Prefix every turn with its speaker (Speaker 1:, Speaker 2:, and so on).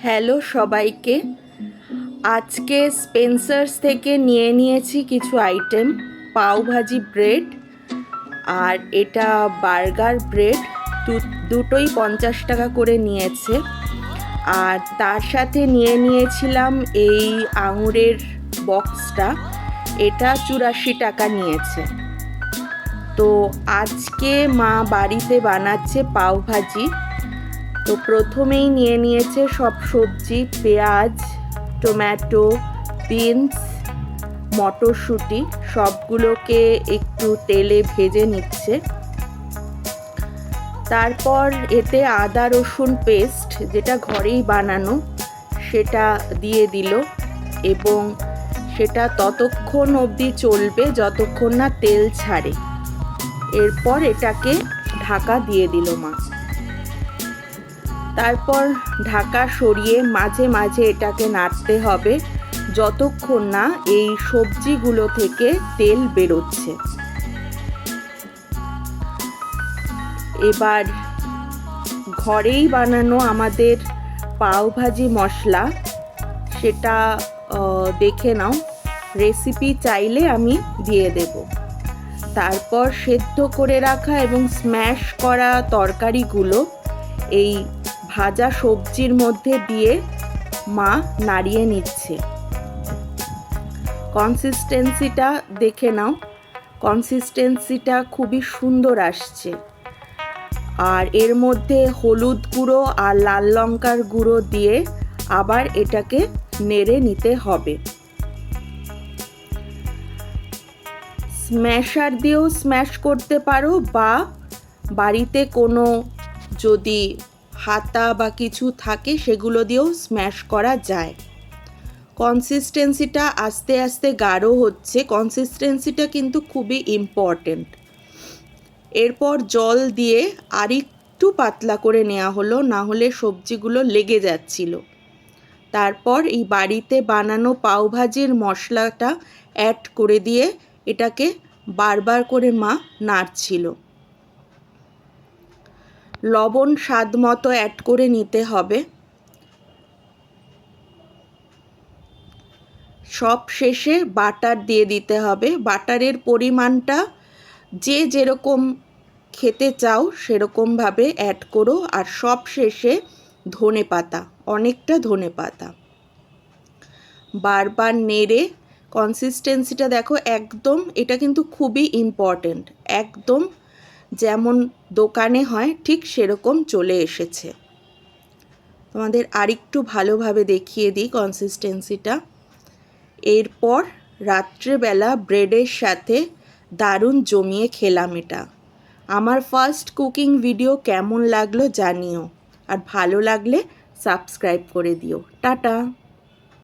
Speaker 1: Hello সবাইকে। আজকে Spencer's থেকে নিয়ে নিয়েছি কিছু আইটেম, পাওভাজি ব্রেড আর এটা বার্গার ব্রেড, দুটোই 50 টাকা করে নিয়েছে। আর তার সাথে নিয়ে নিয়েছিলাম এই আঙুরের বক্সটা, এটা 84 টাকা নিয়েছে। তো আজকে মা বাড়িতে বানাচ্ছে পাওভাজি। তো প্রথমেই নিয়ে নিয়েছে সব সবজি, পেঁয়াজ, টমেটো, বিনস, মটরশুঁটি, সবগুলোকে একটু তেলে ভেজে নিচ্ছে। তারপর এতে আদা রসুন পেস্ট, যেটা ঘরেই বানানো, সেটা দিয়ে দিল এবং সেটা ততক্ষণ অবধি চলবে যতক্ষণ না তেল ছাড়ে। এরপর এটাকে ঢাকা দিয়ে দিল মা। তারপর ঢাকা সরিয়ে মাঝে মাঝে এটাকে নাড়তে হবে যতক্ষণ না এই সবজিগুলো থেকে তেল বেরোচ্ছে। এবার ঘরেই বানানো আমাদের পাওভাজি মশলা, সেটা দেখে নাও, রেসিপি চাইলে আমি দিয়ে দেব। তারপর সেদ্ধ করে রাখা এবং স্ম্যাশ করা তরকারিগুলো এই ভাজা সবজির মধ্যে দিয়ে মা নাড়িয়ে নিচ্ছে। কনসিস্টেন্সিটা দেখে নাও, কনসিস্টেন্সিটা খুবই সুন্দর আসছে। আর এর মধ্যে হলুদ গুঁড়ো আর লাল লঙ্কার গুঁড়ো দিয়ে আবার এটাকে নেড়ে নিতে হবে। স্ম্যাশার দিয়েও স্ম্যাশ করতে পারো, বা বাড়িতে কোনো যদি হাতা বা কিছু থাকে সেগুলো দিয়েও স্ম্যাশ করা যায়। কনসিস্টেন্সিটা আস্তে আস্তে গাঢ় হচ্ছে, কনসিস্টেন্সিটা কিন্তু খুবই ইম্পর্টেন্ট। এরপর জল দিয়ে আরেকটু পাতলা করে নেওয়া হলো, না হলে সবজিগুলো লেগে যাচ্ছিল। তারপর এই বাড়িতে বানানো পাওভাজির মশলাটা অ্যাড করে দিয়ে এটাকে বারবার করে মা নাড়ছিল। লবণ স্বাদ মতো অ্যাড করে নিতে হবে। সব শেষে বাটার দিয়ে দিতে হবে। বাটারের পরিমাণটা যে যেরকম খেতে চাও সেরকমভাবে অ্যাড করো। আর সব শেষে ধনেপাতা, অনেকটা ধনেপাতা। বারবার নেড়ে কনসিস্টেন্সিটা দেখো, একদম, এটা কিন্তু খুবই ইম্পর্টেন্ট, একদম যেমন দোকানে হয় ঠিক সেরকম চলে এসেছে। তোমাদের আরেকটু ভালোভাবে দেখিয়ে দিই কনসিস্টেন্সিটা। এরপর রাত্রেবেলা ব্রেডের সাথে দারুণ জমিয়ে খেলাম এটা। আমার ফার্স্ট কুকিং ভিডিও কেমন লাগলো জানিও, আর ভালো লাগলে সাবস্ক্রাইব করে দিও। টাটা।